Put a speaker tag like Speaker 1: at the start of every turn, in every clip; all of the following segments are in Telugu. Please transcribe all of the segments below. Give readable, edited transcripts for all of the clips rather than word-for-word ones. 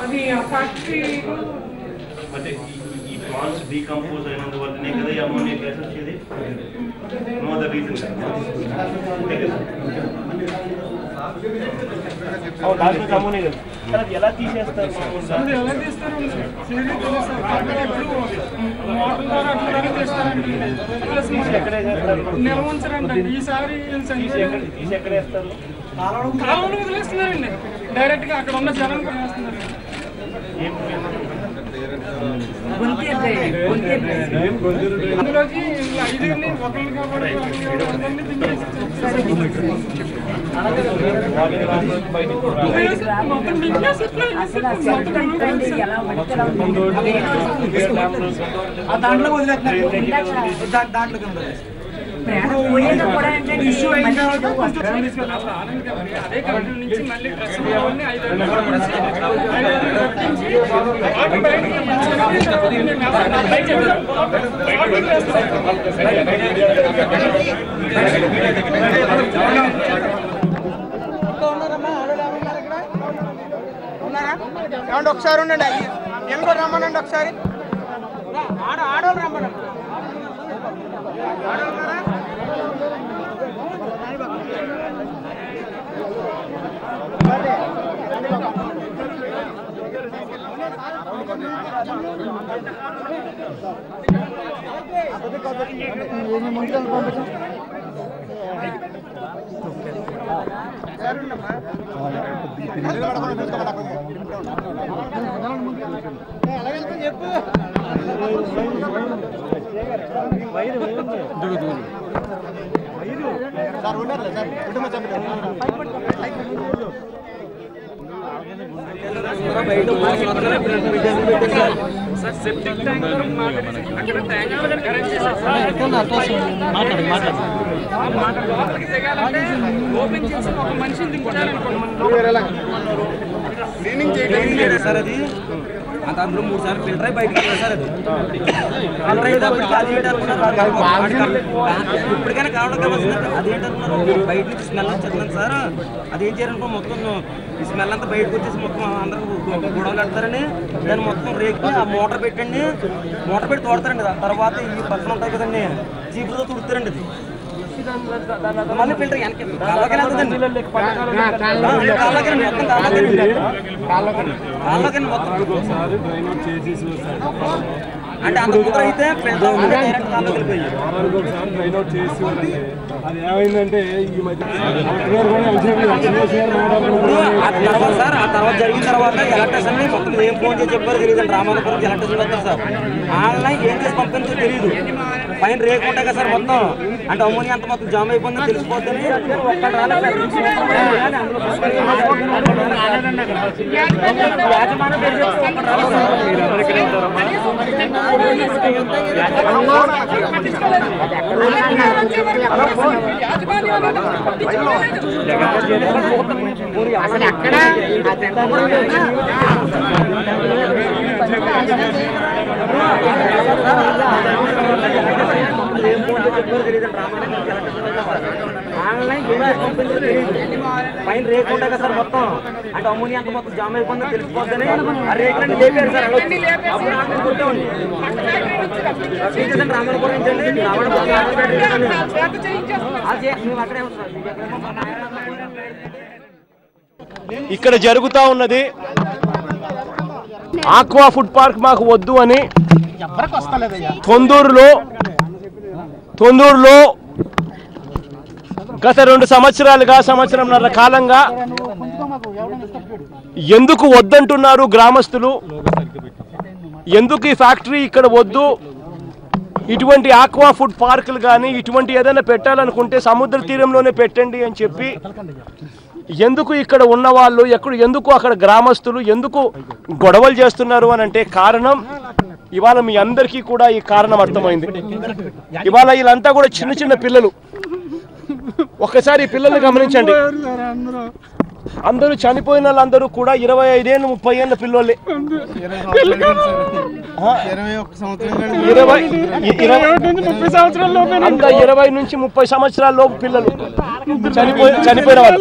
Speaker 1: అది ఫ్యాక్టరీ
Speaker 2: అంటే ఈ ప్లాంట్స్ డీకంపోజ్ అయినందువల్లనే కదా ఈ అమోనియా గ్యాస్ వచ్చేది. No other reason. ఎలా తీసేస్తారు?
Speaker 1: ఎలా తీస్తారు? నిల్వ ఉంచరండి. ఈసారి
Speaker 2: ఎక్కడేస్తారు?
Speaker 1: కాలంలో వదిలేస్తున్నారండి. డైరెక్ట్ గా అక్కడ ఉన్న జనం కొనేస్తున్నారు. అందులోకి 5 ఒకళ్ళు కాబట్టి
Speaker 3: దాంట్లో వదిలేస్తున్నారు. దాంట్లో ఇష్యూ అయిన
Speaker 1: అదే కంట్రీ నుంచి మళ్ళీ డ్రెస్ అవన్నీ 5
Speaker 3: ఏమంటే ఒకసారి ఉండండి. నేను కూడా రమ్మనండి ఒకసారి. ఆడవాళ్ళు రమ్మనండి. చెప్పు సార్ ఉండాలి సార్ కుటుంబ సభ్యులు
Speaker 1: సెప్టిక్ ట్యాంక్ అక్కడ ట్యాంక్ కరెక్ట్ ఓపెన్ చేసి ఒక మనిషిని దించాలనుకోండి.
Speaker 3: క్లీనింగ్ చేయడం సార్ అది అంత అందులో 3 సార్లు ఫిల్టర్ అయి బయటకు వెళ్ళారు సార్. అది ఇప్పటికైనా కావడం కావాల్సింది. అదేంటనుకున్నారు బయట నుంచి స్మెల్ వచ్చేస్తున్నాను సార్. అదేం చేయాలనుకో మొత్తం ఈ స్మెల్ అంతా బయటకు వచ్చేసి మొత్తం అందరూ గొడవలు పెడతారని దాన్ని మొత్తం రేకి ఆ మోటార్ పెట్టండి. మోటార్ పెట్టి తోడతారండి. తర్వాత ఈ పక్కన ఉంటాయి కదండి చీపుతో తుడుతారండి. అది మళ్ళీ ఫిల్టర్ వెనక్కి మొత్తం అంటే అంత కుదర అయితే డైరెక్ట్ కాల్లో వెళ్ళిపోయింది.
Speaker 4: అది ఏమైందంటే ఈ మధ్య
Speaker 3: సార్ ఆ తర్వాత జరిగిన తర్వాత ఎలక్ట్రిషన్ మొత్తం ఏం ఫోన్ చేసి చెప్పారో తెలియదు. రామానపురం ఎలక్ట్రిషన్ వస్తారు సార్, ఆన్లైన్ ఏం చేసి పంపించో తెలియదు. పైన రేకు ఉంటాయి కదా సార్ మొత్తం, అంటే అమోనియా అంత మొత్తం జామ్ అయిపోయిందని తెలిసిపోతుంది. ఒక్కటి
Speaker 5: అసలు ఎక్కడ
Speaker 3: పైన రేకు ఉంటాయి కదా సార్ మొత్తం, అంటే అమోనియా అంత మొత్తం జామ్ అయిపోయిందని తెలిసిపోద్దని ఆ రేకులన్నీ లేపారు సార్. అప్పుడు ఆటలు కొట్టేవాడి రామనపురం
Speaker 4: ఇక్కడ జరుగుతూ ఉన్నది ఆక్వా ఫుడ్ పార్క్ మాకు వద్దు అని తొందూరులో గత 2 సంవత్సరాలుగా సంవత్సరంన్నర కాలంగా ఎందుకు వద్దంటున్నారు గ్రామస్తులు, ఎందుకు ఈ ఫ్యాక్టరీ ఇక్కడ వద్దు, ఇటువంటి ఆక్వా ఫుడ్ పార్కులు కానీ ఇటువంటి ఏదైనా పెట్టాలనుకుంటే సముద్ర తీరంలోనే పెట్టండి అని చెప్పి ఎందుకు ఇక్కడ ఉన్న వాళ్ళు ఎందుకు అక్కడ గ్రామస్తులు ఎందుకు గొడవలు చేస్తున్నారు అని అంటే కారణం ఇవాళ మీ అందరికీ కూడా ఈ కారణం అర్థమైంది. ఇవాళ వీళ్ళంతా కూడా చిన్న చిన్న పిల్లలు. ఒక్కసారి ఈ పిల్లల్ని గమనించండి. అందరూ చనిపోయిన వాళ్ళందరూ కూడా 25 ఏళ్ళు 30 ఏళ్ళ పిల్లోళ్ళే. 20 నుంచి 30 సంవత్సరాల లోపు పిల్లలు చనిపోయిన వాళ్ళు.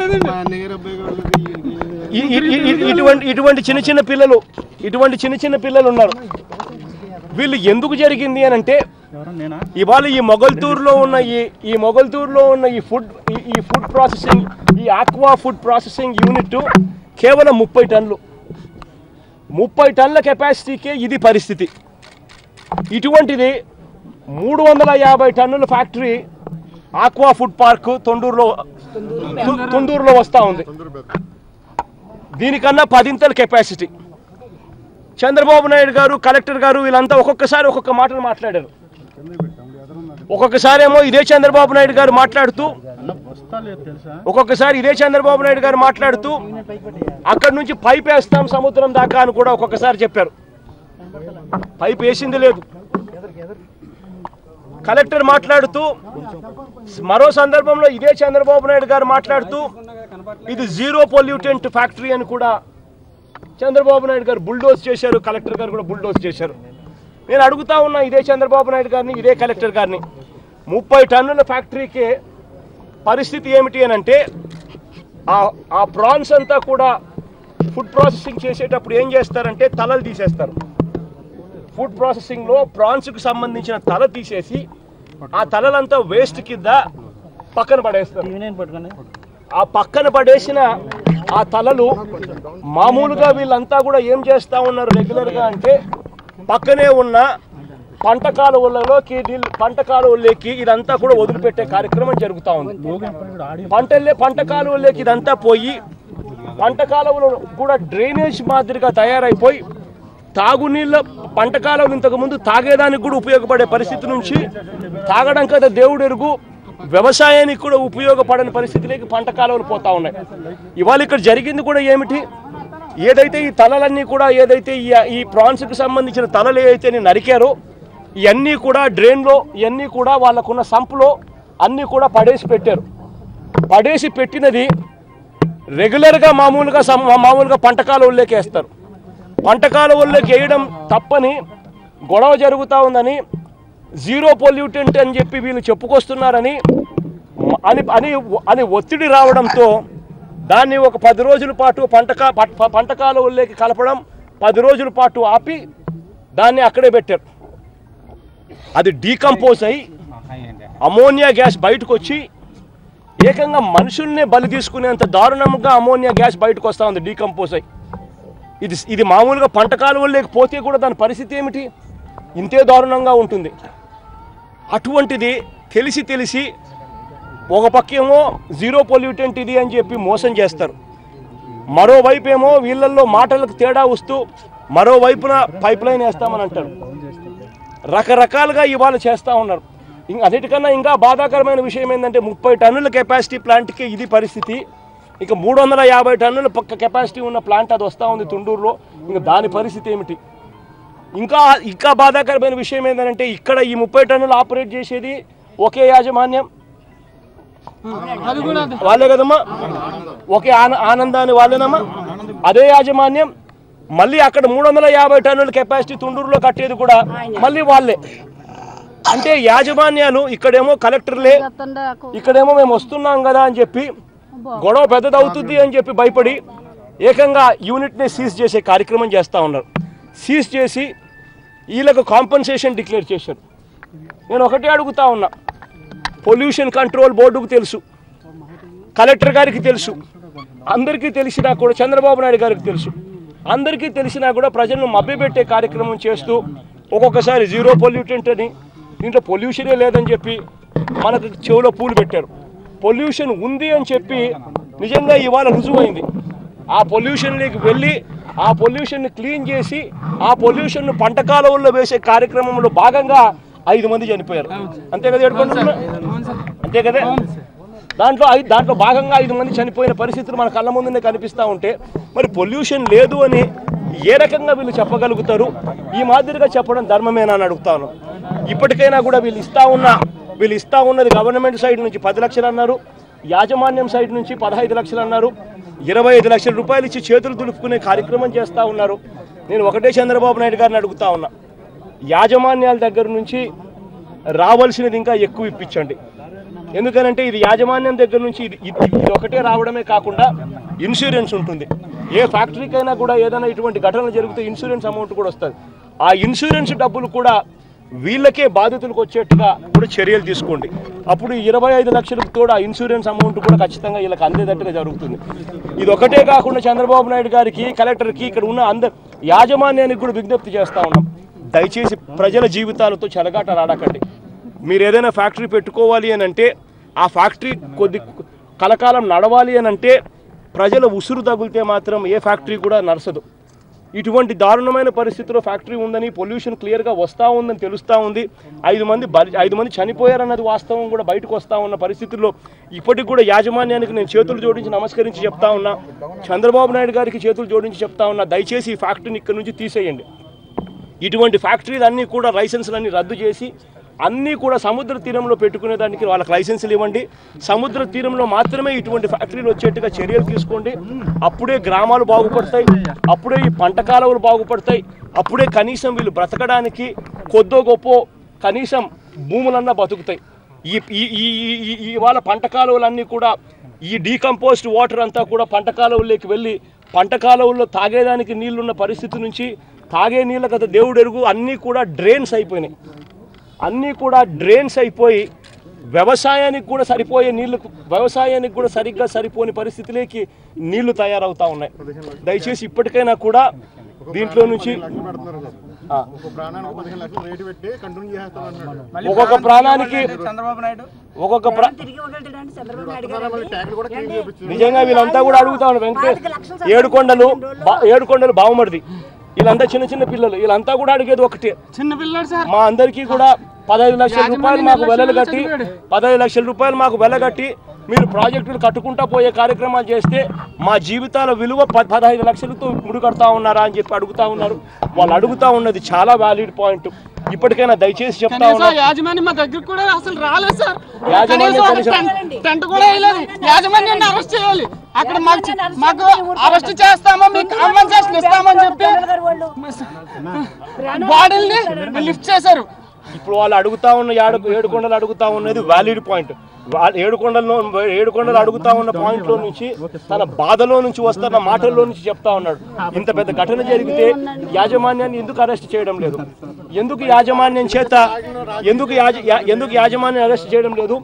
Speaker 4: ఇటువంటి చిన్న చిన్న పిల్లలు ఉన్నారు. వీళ్ళు ఎందుకు జరిగింది అని అంటే ఇవాళ ఈ మొగల్తూరులో ఉన్న ఈ ఫుడ్ ప్రాసెసింగ్, ఈ ఆక్వా ఫుడ్ ప్రాసెసింగ్ యూనిట్ కేవలం 30 టన్నుల కెపాసిటీకే ఇది పరిస్థితి. ఇటువంటిది 350 టన్నుల ఫ్యాక్టరీ ఆక్వా ఫుడ్ పార్క్ తొందూరులో వస్తూ ఉంది. దీనికన్నా 10 కెపాసిటీ. చంద్రబాబు నాయుడు గారు, కలెక్టర్ గారు వీళ్ళంతా ఒక్కొక్కసారి ఒక్కొక్క మాటలు మాట్లాడారు. ఒక్కొక్కసారి ఏమో ఇదే చంద్రబాబు నాయుడు గారు మాట్లాడుతూ అక్కడి నుంచి పైప్ వేస్తాం సముద్రం దాకా అని కూడా ఒక్కొక్కసారి చెప్పారు. పైప్ వేసింది లేదు. కలెక్టర్ మాట్లాడుతూ మరో సందర్భంలో ఇదే చంద్రబాబు నాయుడు గారు మాట్లాడుతూ ఇది జీరో పొల్యూటెంట్ ఫ్యాక్టరీ అని కూడా చంద్రబాబు నాయుడు గారు బుల్డోజ్ చేశారు. కలెక్టర్ గారు కూడా బుల్డోజ్ చేశారు. నేను అడుగుతా ఉన్నా ఇదే చంద్రబాబు నాయుడు గారిని, ఇదే కలెక్టర్ గారిని, 30 టన్నుల ఫ్యాక్టరీకి పరిస్థితి ఏమిటి అని అంటే ఆ ప్రాన్స్ అంతా కూడా ఫుడ్ ప్రాసెసింగ్ చేసేటప్పుడు ఏం చేస్తారంటే తలలు తీసేస్తారు. ఫుడ్ ప్రాసెసింగ్లో ప్రాన్స్కి సంబంధించిన తల తీసేసి ఆ తలలంతా వేస్ట్ కింద పక్కన పడేస్తారు. ఆ పక్కన పడేసిన ఆ తలలు మామూలుగా వీళ్ళంతా కూడా ఏం చేస్తూ ఉన్నారు రెగ్యులర్గా అంటే పక్కనే ఉన్న పంట కాలువల్లోకి ఇదంతా కూడా వదిలిపెట్టే కార్యక్రమం జరుగుతూ ఉంది. పంట కాలువల్లోకి ఇదంతా పోయి పంట కాలువలు కూడా డ్రైనేజ్ మాదిరిగా తయారైపోయి తాగునీళ్ళ పంట కాలువలు ఇంతకుముందు తాగేదానికి కూడా ఉపయోగపడే పరిస్థితి నుంచి తాగడం కదా దేవుడు ఎరుగు వ్యవసాయానికి కూడా ఉపయోగపడని పరిస్థితిలోకి పంట కాలువలు పోతా ఉన్నాయి. ఇవాళ ఇక్కడ జరిగింది కూడా ఏమిటి, ఏదైతే ఈ తలలన్నీ కూడా ఏదైతే ఈ ప్రాన్స్కి సంబంధించిన తలలు ఏదైతే నరికారో ఇవన్నీ కూడా డ్రైన్లో ఇవన్నీ కూడా వాళ్ళకున్న సంపులో అన్నీ కూడా పడేసి పెట్టినది రెగ్యులర్గా మామూలుగా పంట కాలువల్లోకి వేస్తారు. పంట కాలువల్లోకి వేయడం తప్పని గొడవ జరుగుతూ ఉందని జీరో పొల్యూటెంట్ అని చెప్పి వీళ్ళు చెప్పుకొస్తున్నారని అని ఒత్తిడి రావడంతో దాన్ని ఒక 10 రోజుల పాటు పంట కాలువల్లోకి కలపడం 10 రోజుల పాటు ఆపి దాన్ని అక్కడే పెట్టారు. అది డీకంపోజ్ అయ్యి అమోనియా గ్యాస్ బయటకు వచ్చి ఏకంగా మనుషుల్నే బలి తీసుకునేంత దారుణంగా అమోనియా గ్యాస్ బయటకు వస్తూ ఉంది డీకంపోజ్ అయ్యి. ఇది మామూలుగా పంట కాలువల్లోకి పోతే కూడా దాని పరిస్థితి ఏమిటి? ఇంతే దారుణంగా ఉంటుంది. అటువంటిది తెలిసి ఒక పక్కేమో జీరో పొల్యూటెంట్ ఇది అని చెప్పి మోసం చేస్తారు, మరోవైపు ఏమో వీళ్ళల్లో మాటలకు తేడా వస్తూ మరోవైపున పైప్ లైన్ వేస్తామని అంటారు. రకరకాలుగా ఇవాళ చేస్తూ ఉన్నారు. అన్నిటికన్నా ఇంకా బాధాకరమైన విషయం ఏంటంటే 30 టన్నుల కెపాసిటీ ప్లాంట్కి ఇది పరిస్థితి. ఇక 350 టన్నుల కెపాసిటీ ఉన్న ప్లాంట్ అది వస్తూ ఉంది తుండూరులో. ఇంకా దాని పరిస్థితి ఏమిటి? ఇంకా బాధాకరమైన విషయం ఏంటంటే ఇక్కడ ఈ 30 టన్నులు ఆపరేట్ చేసేది ఒకే యాజమాన్యం, వాళ్ళే కదమ్మా, ఒకే ఆనందాన్ని వాళ్ళేనమ్మా. అదే యాజమాన్యం మళ్ళీ అక్కడ 350 టన్నుల కెపాసిటీ తుండూరులో కట్టేది కూడా మళ్ళీ వాళ్ళే. అంటే యాజమాన్యాలు ఇక్కడేమో కలెక్టర్లే, ఇక్కడేమో మేము వస్తున్నాం కదా అని చెప్పి గొడవ పెద్దదవుతుంది అని చెప్పి భయపడి ఏకంగా యూనిట్ని సీజ్ చేసే కార్యక్రమం చేస్తూ ఉన్నారు. సీజ్ చేసి వీళ్ళకు కాంపన్సేషన్ డిక్లేర్ చేశారు. నేను ఒకటే అడుగుతా ఉన్నా, పొల్యూషన్ కంట్రోల్ బోర్డుకు తెలుసు, కలెక్టర్ గారికి తెలుసు, అందరికీ తెలిసినా కూడా చంద్రబాబు నాయుడు గారికి తెలుసు, అందరికీ తెలిసినా కూడా ప్రజలను మభ్యపెట్టే కార్యక్రమం చేస్తూ ఒక్కొక్కసారి జీరో పొల్యూటెంట్ అని, దీంట్లో పొల్యూషనే లేదని చెప్పి మనకు చెవులో పూలు పెట్టారు. పొల్యూషన్ ఉంది అని చెప్పి నిజంగా ఇవాళ రుజువైంది. ఆ పొల్యూషన్లోకి వెళ్ళి ఆ పొల్యూషన్ని క్లీన్ చేసి ఆ పొల్యూషన్ను పంట కాలువల్లో వేసే కార్యక్రమంలో భాగంగా 5 మంది చనిపోయారు. అంతే కదా ఏడుకుంటున్నా? అంతే కదా? దాంట్లో భాగంగా 5 మంది చనిపోయిన పరిస్థితులు మన కళ్ళ ముందునే కనిపిస్తూ ఉంటే మరి పొల్యూషన్ లేదు అని ఏ రకంగా వీళ్ళు చెప్పగలుగుతారు? ఈ మాదిరిగా చెప్పడం ధర్మమేనా అని అడుగుతాను. ఇప్పటికైనా కూడా వీళ్ళు ఇస్తా ఉన్నది గవర్నమెంట్ సైడ్ నుంచి 10 లక్షలు అన్నారు, యాజమాన్యం సైడ్ నుంచి 15 లక్షలు అన్నారు, 25 లక్షల రూపాయలు ఇచ్చి చేతులు దులుపుకునే కార్యక్రమం చేస్తూ ఉన్నారు. నేను ఒకటే చంద్రబాబు నాయుడు గారిని అడుగుతా ఉన్నా, యాజమాన్యాల దగ్గర నుంచి రావాల్సినది ఇంకా ఎక్కువ ఇప్పించండి. ఎందుకనంటే ఇది యాజమాన్యం దగ్గర నుంచి ఇది ఒకటే రావడమే కాకుండా ఇన్సూరెన్స్ ఉంటుంది. ఏ ఫ్యాక్టరీకైనా కూడా ఏదైనా ఇటువంటి ఘటనలు జరిగితే ఇన్సూరెన్స్ అమౌంట్ కూడా వస్తుంది. ఆ ఇన్సూరెన్స్ డబ్బులు కూడా వీళ్ళకే బాధితులకు వచ్చేట్టుగా కూడా చర్యలు తీసుకోండి. అప్పుడు 25 లక్షలకు తోడు ఆ ఇన్సూరెన్స్ అమౌంట్ కూడా ఖచ్చితంగా వీళ్ళకి అందేటట్టుగా జరుగుతుంది. ఇది ఒకటే కాకుండా చంద్రబాబు నాయుడు గారికి, కలెక్టర్కి, ఇక్కడ ఉన్న యాజమాన్యానికి కూడా విజ్ఞప్తి చేస్తూ ఉన్నాం, దయచేసి ప్రజల జీవితాలతో చెలగాటలాడకండి. మీరు ఏదైనా ఫ్యాక్టరీ పెట్టుకోవాలి అని అంటే ఆ ఫ్యాక్టరీ కొద్ది కలకాలం నడవాలి అని అంటే ప్రజల ఉసురు తగిలితే మాత్రం ఏ ఫ్యాక్టరీ కూడా నడసదు. ఇటువంటి దారుణమైన పరిస్థితిలో ఫ్యాక్టరీ ఉందని, పొల్యూషన్ క్లియర్గా వస్తూ ఉందని తెలుస్తూ ఉంది. 5 మంది చనిపోయారన్నది వాస్తవం కూడా బయటకు వస్తూ ఉన్న పరిస్థితుల్లో ఇప్పటికి కూడా యాజమాన్యానికి నేను చేతులు జోడించి నమస్కరించి చెప్తా ఉన్నా, చంద్రబాబు నాయుడు గారికి చేతులు జోడించి చెప్తా ఉన్నా, దయచేసి ఈ ఫ్యాక్టరీని ఇక్కడ నుంచి తీసేయండి. ఇటువంటి ఫ్యాక్టరీలన్నీ కూడా లైసెన్సులన్నీ రద్దు చేసి అన్నీ కూడా సముద్ర తీరంలో పెట్టుకునేదానికి వాళ్ళకి లైసెన్సులు ఇవ్వండి. సముద్ర తీరంలో మాత్రమే ఇటువంటి ఫ్యాక్టరీలు వచ్చేట్టుగా చర్యలు తీసుకోండి. అప్పుడే గ్రామాలు బాగుపడతాయి, అప్పుడే ఈ పంట కాలువలు బాగుపడతాయి, అప్పుడే కనీసం వీళ్ళు బ్రతకడానికి కొద్దో గొప్ప కనీసం భూములన్నా బతుకుతాయి. ఇవాళ పంట కాలువలన్నీ కూడా ఈ డీకంపోజ్డ్ వాటర్ అంతా కూడా పంట కాలువల్లోకి వెళ్ళి పంట కాలువల్లో తాగేదానికి నీళ్లున్న పరిస్థితి నుంచి తాగే నీళ్ళ కదా దేవుడు ఎరుగు అన్నీ కూడా డ్రైన్స్ అయిపోయినాయి. అన్నీ కూడా డ్రైన్స్ అయిపోయి వ్యవసాయానికి కూడా సరిపోయే నీళ్లు, వ్యవసాయానికి కూడా సరిగ్గా సరిపోని పరిస్థితిలోకి నీళ్లు తయారవుతూ ఉన్నాయి. దయచేసి ఇప్పటికైనా కూడా దీంట్లో నుంచి ఒక్కొక్క ప్రాణానికి నిజంగా వీళ్ళంతా కూడా అడుగుతా ఉన్నారు. వెంకటేష్ ఏడుకొండలు బావమరిది వీళ్ళంతా చిన్న పిల్లలు, వీళ్ళంతా కూడా అడిగేది ఒకటే,
Speaker 1: చిన్న పిల్లలు సార్,
Speaker 4: మా అందరికీ కూడా 15 లక్షల రూపాయలు మాకు వెలగట్టి 15 లక్షల రూపాయలు మాకు వెలగట్టి మీరు ప్రాజెక్టులు కట్టుకుంటా పోయే కార్యక్రమాలు చేస్తే మా జీవితాల విలువ 15 లక్షలతో ముడికడతా ఉన్నారా అని చెప్పి అడుగుతా ఉన్నారు. వాళ్ళు అడుగుతా ఉన్నది చాలా వ్యాలిడ్ పాయింట్. ఇప్పటికైనా దయచేసి చెప్తా ఉన్నా,
Speaker 1: యాజమాన్యం మా దగ్గర కూడా అసలు రాలేదు సార్,
Speaker 4: యాజమాన్యం
Speaker 1: టెంట్ కూడా వేయలేదు. యాజమాన్యాన్ని అరెస్ట్ చేయాలి, అక్కడ మాకు అరెస్ట్ చేస్తామో మీకు కాంపెన్సేషన్ ఇస్తామని చెప్పి బాడీల్ని లిఫ్ట్ చేశారు.
Speaker 4: ఇప్పుడు వాళ్ళు అడుగుతా ఉన్న ఏడుకొండలు అడుగుతా ఉన్నది వ్యాలిడ్ పాయింట్. ఏడుకొండలు అడుగుతా ఉన్న పాయింట్లో నుంచి తన బాధలో నుంచి వస్తున్న మాటల్లో నుంచి చెప్తా ఉన్నాడు. ఇంత పెద్ద ఘటన జరిగితే యాజమాన్యాన్ని ఎందుకు అరెస్ట్ చేయడం లేదు, ఎందుకు యాజమాన్యం చేత ఎందుకు యాజమాన్యం అరెస్ట్ చేయడం లేదు,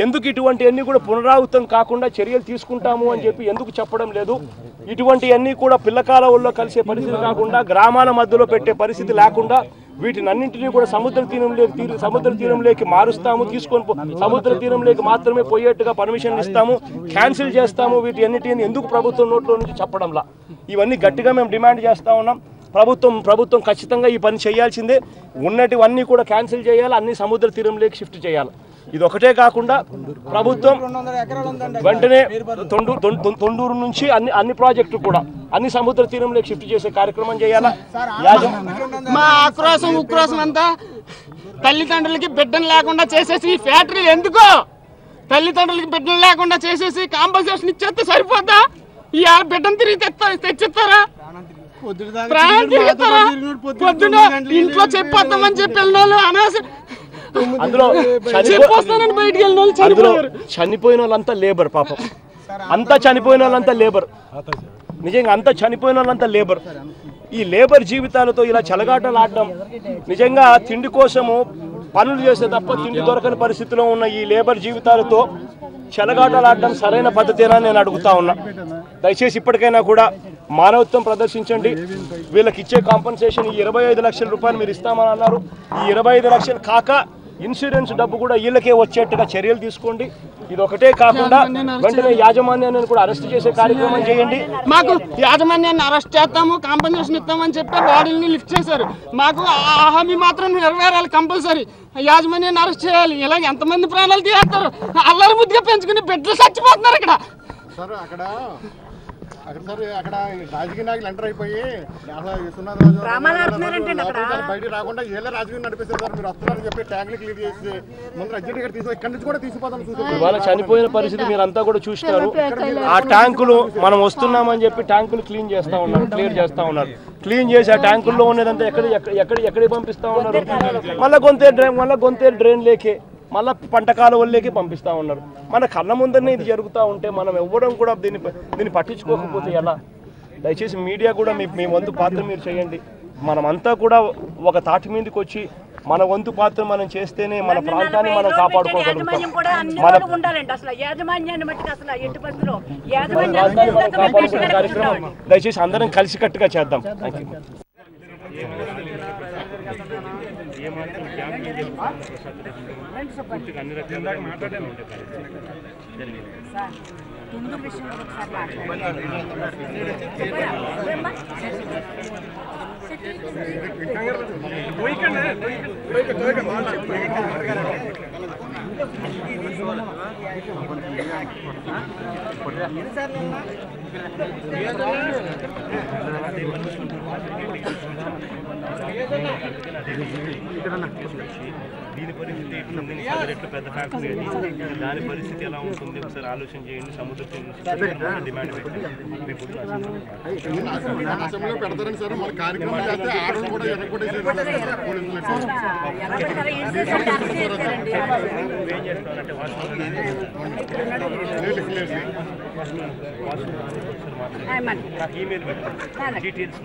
Speaker 4: ఎందుకు ఇటువంటి అన్ని కూడా పునరావృతం కాకుండా చర్యలు తీసుకుంటాము అని చెప్పి ఎందుకు చెప్పడం లేదు, ఇటువంటి అన్ని కూడా పిల్లకాలంలో కలిసే పరిస్థితి కాకుండా గ్రామాల మధ్యలో పెట్టే పరిస్థితి లేకుండా వీటినన్నింటినీ కూడా సముద్ర తీరంలోకి మారుస్తాము, సముద్ర తీరంలోకి మాత్రమే పోయేట్టుగా పర్మిషన్ ఇస్తాము, క్యాన్సిల్ చేస్తాము. వీటి అన్నిటిని ఎందుకు ప్రభుత్వం నోట్లో నుంచి చెప్పడంలా? ఇవన్నీ గట్టిగా మేము డిమాండ్ చేస్తూ ఉన్నాం. ప్రభుత్వం ఖచ్చితంగా ఈ పని చేయాల్సిందే. ఉన్నటివన్నీ కూడా క్యాన్సిల్ చేయాలి, అన్ని సముద్ర తీరంలోకి షిఫ్ట్ చేయాలి. ఇది ఒకటే కాకుండా ప్రభుత్వం వెంటనే తొండూరు నుంచి అన్ని ప్రాజెక్టులు కూడా అన్ని సముద్ర తీరంలోకి షిఫ్ట్ చేసే కార్యక్రమం చేయాలా.
Speaker 1: మా ఉక్రోశం అంతా తల్లిదండ్రులకి బిడ్డను లేకుండా చేసేసి ఈ ఫ్యాక్టరీ ఎందుకో తల్లిదండ్రులకి బిడ్డను లేకుండా చేసేసి కాంపన్సేషన్ ఇచ్చేస్తే సరిపోతా? ఈ బిడ్డను తిరిగి తెచ్చిస్తారా? పొద్దున ఇంట్లో చెప్పొద్దామని చెప్పి వెళ్ళిన వాళ్ళు అనవసరం
Speaker 4: అందులో చనిపోయిన వాళ్ళంతా లేబర్. పాపం అంతా చనిపోయిన వాళ్ళంతా లేబర్. నిజంగా అంతా చనిపోయిన వాళ్ళంతా లేబర్. ఈ లేబర్ జీవితాలతో ఇలా చెలగాటలు ఆడడం, నిజంగా తిండి కోసము పనులు చేసే తప్ప తిండి దొరకని పరిస్థితిలో ఉన్న ఈ లేబర్ జీవితాలతో చెలగాటలు ఆడడం సరైన పద్ధతేనా నేను అడుగుతా ఉన్నా. దయచేసి ఇప్పటికైనా కూడా మానవత్వం ప్రదర్శించండి. వీళ్ళకి ఇచ్చే కాంపన్సేషన్ ఈ 25 లక్షల రూపాయలు మీరు ఇస్తామని అన్నారు. ఈ 25 లక్షలు కాక ఇన్సూరెన్స్ డబ్బు కూడా వీళ్ళకే వచ్చేట్టుగా చర్యలు తీసుకోండి. ఇది ఒకటే కాకుండా వెంటనే యాజమాన్యాన్ని కూడా అరెస్ట్ చేసే కార్యక్రమం చేయండి.
Speaker 1: మాకు యాజమాన్యాన్ని అరెస్ట్ చేస్తాము, కాంపన్సేషన్ ఇస్తామని చెప్పి బాడీని లిఫ్ట్ చేశారు. మాకు ఆ హామీ మాత్రం నెరవేరాలి కంపల్సరీ. యాజమాన్యాన్ని అరెస్ట్ చేయాలి. ఇలాగ ఎంతమంది ప్రాణాలు తీస్తారు? అల్లరి ముద్దుగా పెంచుకుని బిడ్డలు చచ్చిపోతున్నారు ఇక్కడ.
Speaker 6: అక్కడ రాజకీయ నాయకులు ఎంటర్ అయిపోయి బయట రాకుండా ఏళ్ళ రాజకీయం నడిపిస్తారు సార్. మీరు వస్తున్నారని చెప్పి ట్యాంకులు క్లియర్ చేసి ముందు అర్జెంట్ ఇక్కడ తీసుకో, ఇక్కడి నుంచి కూడా తీసిపోతాం.
Speaker 4: ఇవాళ చనిపోయిన పరిస్థితి మీరంతా కూడా చూస్తున్నారు. ఆ ట్యాంకులు మనం వస్తున్నామని చెప్పి ట్యాంకులు క్లీన్ చేస్తా ఉన్నారు, క్లియర్ చేస్తా ఉన్నారు. క్లీన్ చేసి ఆ ట్యాంకుల్లో ఉన్నదంతా ఎక్కడికి పంపిస్తా ఉన్నారు. మళ్ళీ గొంతే డ్రైన్ లేకే మళ్ళీ పంట కాలువల్లోకి పంపిస్తూ ఉన్నారు. మన కళ్ళ ముందరనే ఇది జరుగుతూ ఉంటే మనం ఎవ్వడం కూడా దీన్ని పట్టించుకోకపోతే ఎలా? దయచేసి మీడియా కూడా మీ వంతు పాత్ర మీరు చేయండి. మనమంతా కూడా ఒక తాటి మీదకి వచ్చి మన వంతు పాత్ర మనం చేస్తేనే మన ప్రాంతాన్ని మనం కాపాడుకోగలుగుతాం. కాపాడుకునే కార్యక్రమం దయచేసి అందరం కలిసికట్టుగా చేద్దాం. Thank you. అన్ని రకాలుగా మాట్లాడాను. దీని పరిస్థితి ఎట్లుంది? ఎట్లు పెద్ద ఫ్యాక్టరీ అది, దాని పరిస్థితి ఎలా ఉంటుంది ఒకసారి ఆలోచన చేయండి. సముద్ర డిమాండ్
Speaker 6: పెడతారని సార్ మన కార్యక్రమం చేస్తే ఆడలు కూడా
Speaker 2: ఏం చేస్తామంటే నాకు ఈమెయిల్ పెట్టండి డీటెయిల్స్.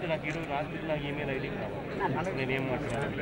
Speaker 2: నాకు ఈరోజు రాత్రి నాకు ఈమెయిల్ ఐడి కావాలి. నేనేం మాట్లాడాలి